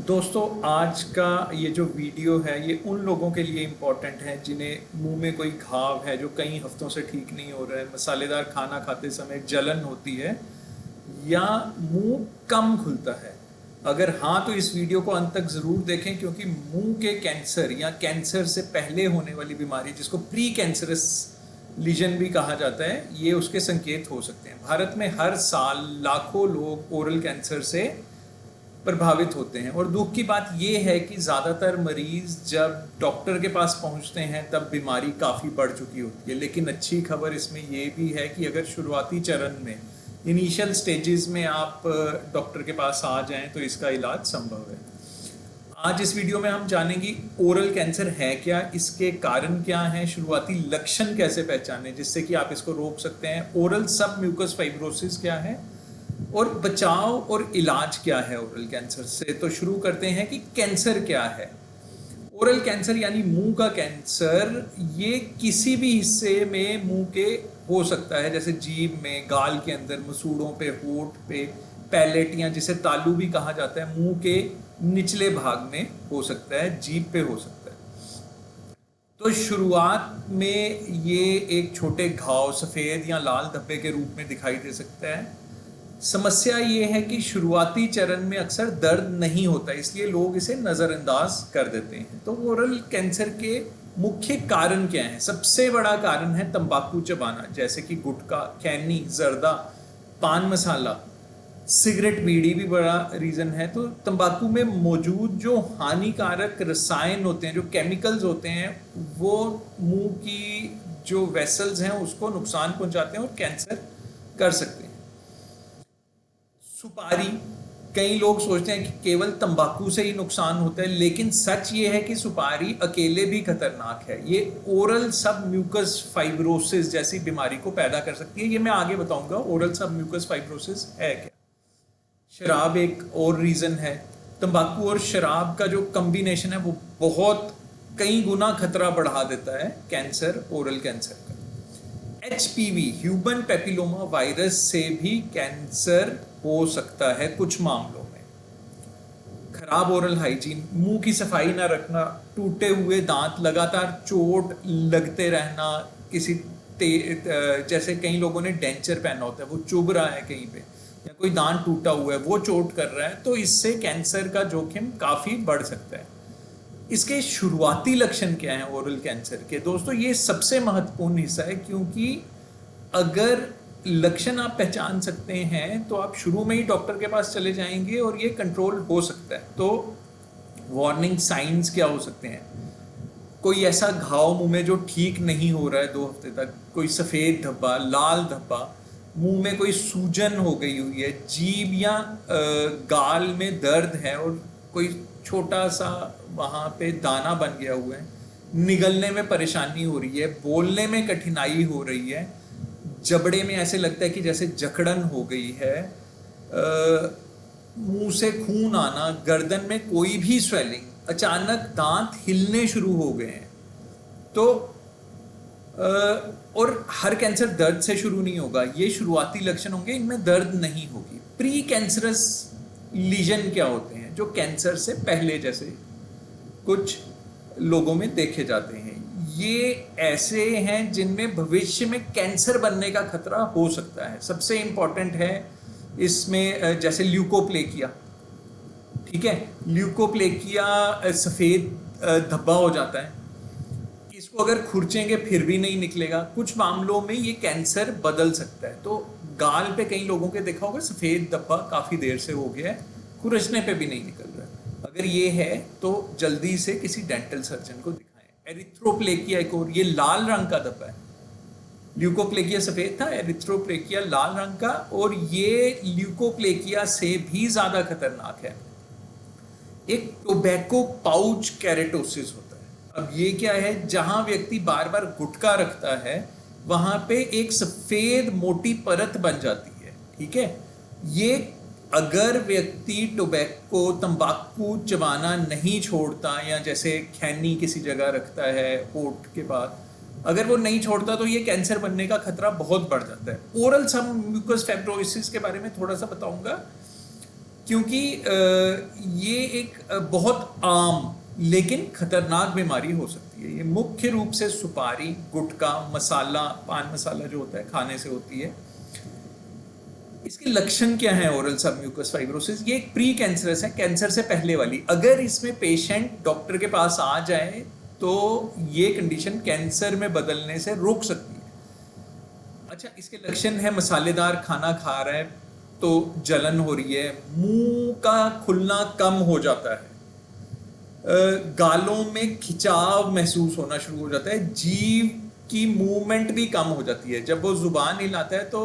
दोस्तों, आज का ये जो वीडियो है ये उन लोगों के लिए इम्पोर्टेंट है जिन्हें मुंह में कोई घाव है जो कई हफ्तों से ठीक नहीं हो रहा है, मसालेदार खाना खाते समय जलन होती है या मुंह कम खुलता है। अगर हाँ तो इस वीडियो को अंत तक ज़रूर देखें, क्योंकि मुंह के कैंसर या कैंसर से पहले होने वाली बीमारी, जिसको प्री कैंसरस लीजन भी कहा जाता है, ये उसके संकेत हो सकते हैं। भारत में हर साल लाखों लोग ओरल कैंसर से प्रभावित होते हैं और दुख की बात यह है कि ज़्यादातर मरीज जब डॉक्टर के पास पहुंचते हैं तब बीमारी काफ़ी बढ़ चुकी होती है। लेकिन अच्छी खबर इसमें यह भी है कि अगर शुरुआती चरण में, इनिशियल स्टेजेस में आप डॉक्टर के पास आ जाएं तो इसका इलाज संभव है। आज इस वीडियो में हम जानेंगे ओरल कैंसर है क्या, इसके कारण क्या हैं, शुरुआती लक्षण कैसे पहचानें जिससे कि आप इसको रोक सकते हैं, ओरल सब म्यूकस फाइब्रोसिस क्या है और बचाव और इलाज क्या है ओरल कैंसर से। तो शुरू करते हैं कि कैंसर क्या है। ओरल कैंसर यानी मुंह का कैंसर, ये किसी भी हिस्से में मुंह के हो सकता है, जैसे जीभ में, गाल के अंदर, मसूड़ों पे, होठ पे, पैलेट या जिसे तालू भी कहा जाता है, मुंह के निचले भाग में हो सकता है, जीभ पे हो सकता है। तो शुरुआत में ये एक छोटे घाव, सफ़ेद या लाल धब्बे के रूप में दिखाई दे सकता है। समस्या ये है कि शुरुआती चरण में अक्सर दर्द नहीं होता, इसलिए लोग इसे नज़रअंदाज कर देते हैं। तो ओरल कैंसर के मुख्य कारण क्या हैं? सबसे बड़ा कारण है तंबाकू चबाना, जैसे कि गुटखा, खैनी, जर्दा, पान मसाला, सिगरेट, बीड़ी भी बड़ा रीज़न है। तो तंबाकू में मौजूद जो हानिकारक रसायन होते हैं, जो केमिकल्स होते हैं, वो मुंह की जो वेसल्स हैं उसको नुकसान पहुंचाते हैं और कैंसर कर सकते हैं। सुपारी, कई लोग सोचते हैं कि केवल तंबाकू से ही नुकसान होता है, लेकिन सच ये है कि सुपारी अकेले भी खतरनाक है। ये ओरल सब म्यूकस फाइब्रोसिस जैसी बीमारी को पैदा कर सकती है। ये मैं आगे बताऊंगा ओरल सब म्यूकस फाइब्रोसिस है क्या। शराब एक और रीज़न है। तंबाकू और शराब का जो कम्बिनेशन है वो बहुत कई गुना खतरा बढ़ा देता है कैंसर, ओरल कैंसर का। HPV, ह्यूमन पेपिलोमा वायरस से भी कैंसर हो सकता है कुछ मामलों में। खराब ओरल हाइजीन, मुंह की सफाई ना रखना, टूटे हुए दांत, लगातार चोट लगते रहना, जैसे कई लोगों ने डेंचर पहना होता है, वो चुभ रहा है कहीं पे, या कोई दांत टूटा हुआ है वो चोट कर रहा है, तो इससे कैंसर का जोखिम काफ़ी बढ़ सकता है। इसके शुरुआती लक्षण क्या हैं ओरल कैंसर के? दोस्तों, ये सबसे महत्वपूर्ण हिस्सा है, क्योंकि अगर लक्षण आप पहचान सकते हैं तो आप शुरू में ही डॉक्टर के पास चले जाएंगे और ये कंट्रोल हो सकता है। तो वार्निंग साइंस क्या हो सकते हैं? कोई ऐसा घाव मुंह में जो ठीक नहीं हो रहा है 2 हफ्ते तक, कोई सफ़ेद धब्बा, लाल धब्बा, मुंह में कोई सूजन हो गई हुई है, जीभ या गाल में दर्द है और कोई छोटा सा वहाँ पे दाना बन गया हुआ है, निगलने में परेशानी हो रही है, बोलने में कठिनाई हो रही है, जबड़े में ऐसे लगता है कि जैसे जकड़न हो गई है, मुंह से खून आना, गर्दन में कोई भी स्वेलिंग, अचानक दांत हिलने शुरू हो गए हैं। तो और हर कैंसर दर्द से शुरू नहीं होगा, ये शुरुआती लक्षण होंगे, इनमें दर्द नहीं होगी। प्री कैंसरस लीजन क्या होते हैं? जो कैंसर से पहले जैसे कुछ लोगों में देखे जाते हैं, ये ऐसे हैं जिनमें भविष्य में कैंसर बनने का खतरा हो सकता है। सबसे इम्पॉर्टेंट है इसमें जैसे ल्यूकोप्लेकिया, ठीक है, ल्यूकोप्लेकिया सफ़ेद धब्बा हो जाता है, इसको अगर खुरचेंगे फिर भी नहीं निकलेगा, कुछ मामलों में ये कैंसर बदल सकता है। तो गाल पे कई लोगों के देखा होगा सफ़ेद धब्बा काफ़ी देर से हो गया है, खुरचने पे भी नहीं निकल रहा है। अगर ये है तो जल्दी से किसी डेंटल सर्जन को दिखाएं। एरिथ्रोप्लेकिया एक और, ये लाल रंग का धब्बा है। ल्यूकोप्लेकिया सफ़ेद था, एरिथ्रोप्लेकिया लाल रंग का, और ये ल्यूकोप्लेकिया से भी ज़्यादा खतरनाक है। एक टोबैको पाउच कैरेटोसिस होता है। अब ये क्या है? जहां व्यक्ति बार बार गुटखा रखता है वहां पे एक सफ़ेद मोटी परत बन जाती है, ठीक है। ये अगर व्यक्ति टोबैको, तंबाकू चबाना नहीं छोड़ता, या जैसे खैनी किसी जगह रखता है होठ के बाद, अगर वो नहीं छोड़ता तो ये कैंसर बनने का खतरा बहुत बढ़ जाता है। ओरल सब म्यूकस फाइब्रोसिस के बारे में थोड़ा सा बताऊंगा। क्योंकि ये एक बहुत आम लेकिन खतरनाक बीमारी हो सकती है। ये मुख्य रूप से सुपारी, गुटखा, मसाला, पान मसाला जो होता है खाने से होती है। इसके लक्षण क्या है ओरल सबम्यूकस फाइब्रोसिस? ये एक प्री कैंसरस है, कैंसर से पहले वाली। अगर इसमें पेशेंट डॉक्टर के पास आ जाए तो ये कंडीशन कैंसर में बदलने से रोक सकती है। अच्छा, इसके लक्षण है मसालेदार खाना खा रहा है तो जलन हो रही है, मुंह का खुलना कम हो जाता है, गालों में खिंचाव महसूस होना शुरू हो जाता है, जीभ की मूवमेंट भी कम हो जाती है। जब वो जुबान हिलाता है तो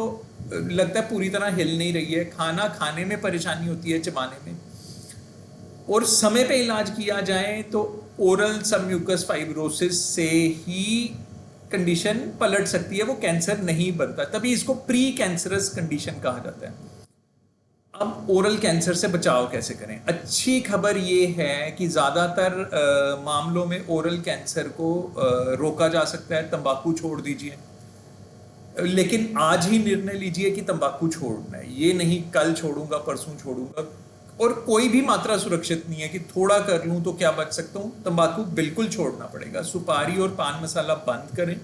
लगता है पूरी तरह हिल नहीं रही है, खाना खाने में परेशानी होती है, चबाने में। और समय पे इलाज किया जाए तो ओरल सबम्यूकस फाइब्रोसिस से ही कंडीशन पलट सकती है, वो कैंसर नहीं बनता, तभी इसको प्री कैंसरस कंडीशन कहा जाता है। अब ओरल कैंसर से बचाव कैसे करें? अच्छी खबर ये है कि ज़्यादातर मामलों में ओरल कैंसर को रोका जा सकता है। तंबाकू छोड़ दीजिए, लेकिन आज ही निर्णय लीजिए कि तंबाकू छोड़ना है, ये नहीं कल छोड़ूंगा, परसों छोड़ूंगा। और कोई भी मात्रा सुरक्षित नहीं है कि थोड़ा कर लूं तो क्या बच सकता हूं। तंबाकू बिल्कुल छोड़ना पड़ेगा। सुपारी और पान मसाला बंद करें।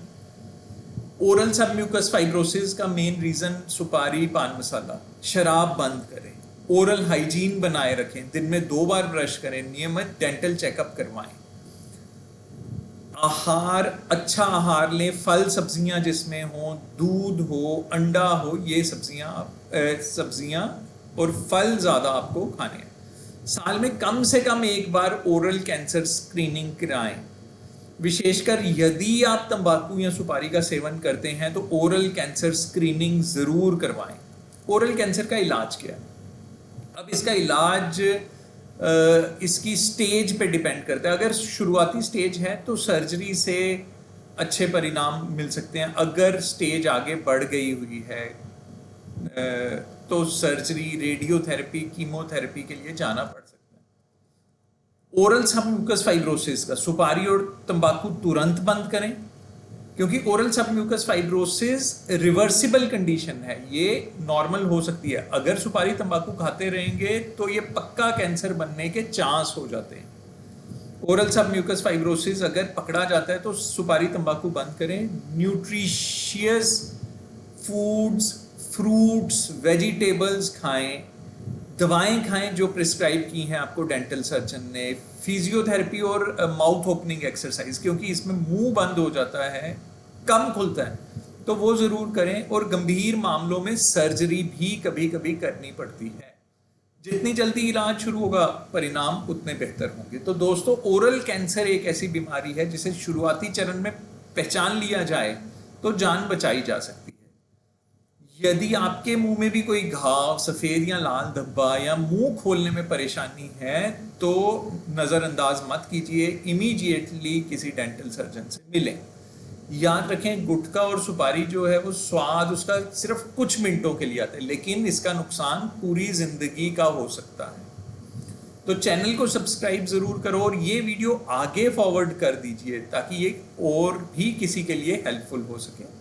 ओरल सबम्यूकस फाइब्रोसिस का मेन रीजन सुपारी, पान मसाला। शराब बंद करें। ओरल हाइजीन बनाए रखें, दिन में 2 बार ब्रश करें, नियमित डेंटल चेकअप करवाएं। आहार, अच्छा आहार लें, फल सब्जियां जिसमें हो, दूध हो, अंडा हो, ये सब्जियां और फल ज़्यादा आपको खाने हैं। साल में कम से कम 1 बार ओरल कैंसर स्क्रीनिंग कराएं। विशेषकर यदि आप तंबाकू या सुपारी का सेवन करते हैं तो ओरल कैंसर स्क्रीनिंग ज़रूर करवाएं। ओरल कैंसर का इलाज क्या है? अब इसका इलाज इसकी स्टेज पे डिपेंड करता है। अगर शुरुआती स्टेज है तो सर्जरी से अच्छे परिणाम मिल सकते हैं। अगर स्टेज आगे बढ़ गई हुई है तो सर्जरी, रेडियोथेरेपी, कीमोथेरेपी के लिए जाना पड़ सकता है। ओरल सबम्यूकस फाइब्रोसिस का सुपारी और तंबाकू तुरंत बंद करें, क्योंकि oral submucous fibrosis reversible condition है, ये नॉर्मल हो सकती है। अगर सुपारी तंबाकू खाते रहेंगे तो ये पक्का कैंसर बनने के चांस हो जाते हैं। ओरल सबम्यूकस फाइब्रोसिस अगर पकड़ा जाता है तो सुपारी तंबाकू बंद करें। न्यूट्रिशियस फूड्स, फ्रूट्स, वेजिटेबल्स खाएं। दवाएं खाएं जो प्रिस्क्राइब की हैं आपको डेंटल सर्जन ने। फिजियोथेरेपी और माउथ ओपनिंग एक्सरसाइज, क्योंकि इसमें मुंह बंद हो जाता है, कम खुलता है, तो वो ज़रूर करें। और गंभीर मामलों में सर्जरी भी कभी कभी करनी पड़ती है। जितनी जल्दी इलाज शुरू होगा परिणाम उतने बेहतर होंगे। तो दोस्तों, ओरल कैंसर एक ऐसी बीमारी है जिसे शुरुआती चरण में पहचान लिया जाए तो जान बचाई जा सकती है। यदि आपके मुंह में भी कोई घाव, सफ़ेद या लाल धब्बा या मुंह खोलने में परेशानी है तो नज़रअंदाज मत कीजिए, इमीडिएटली किसी डेंटल सर्जन से मिलें। याद रखें, गुटखा और सुपारी जो है वो स्वाद उसका सिर्फ कुछ मिनटों के लिए आता है, लेकिन इसका नुकसान पूरी ज़िंदगी का हो सकता है। तो चैनल को सब्सक्राइब ज़रूर करो और ये वीडियो आगे फॉरवर्ड कर दीजिए ताकि ये और भी किसी के लिए हेल्पफुल हो सके।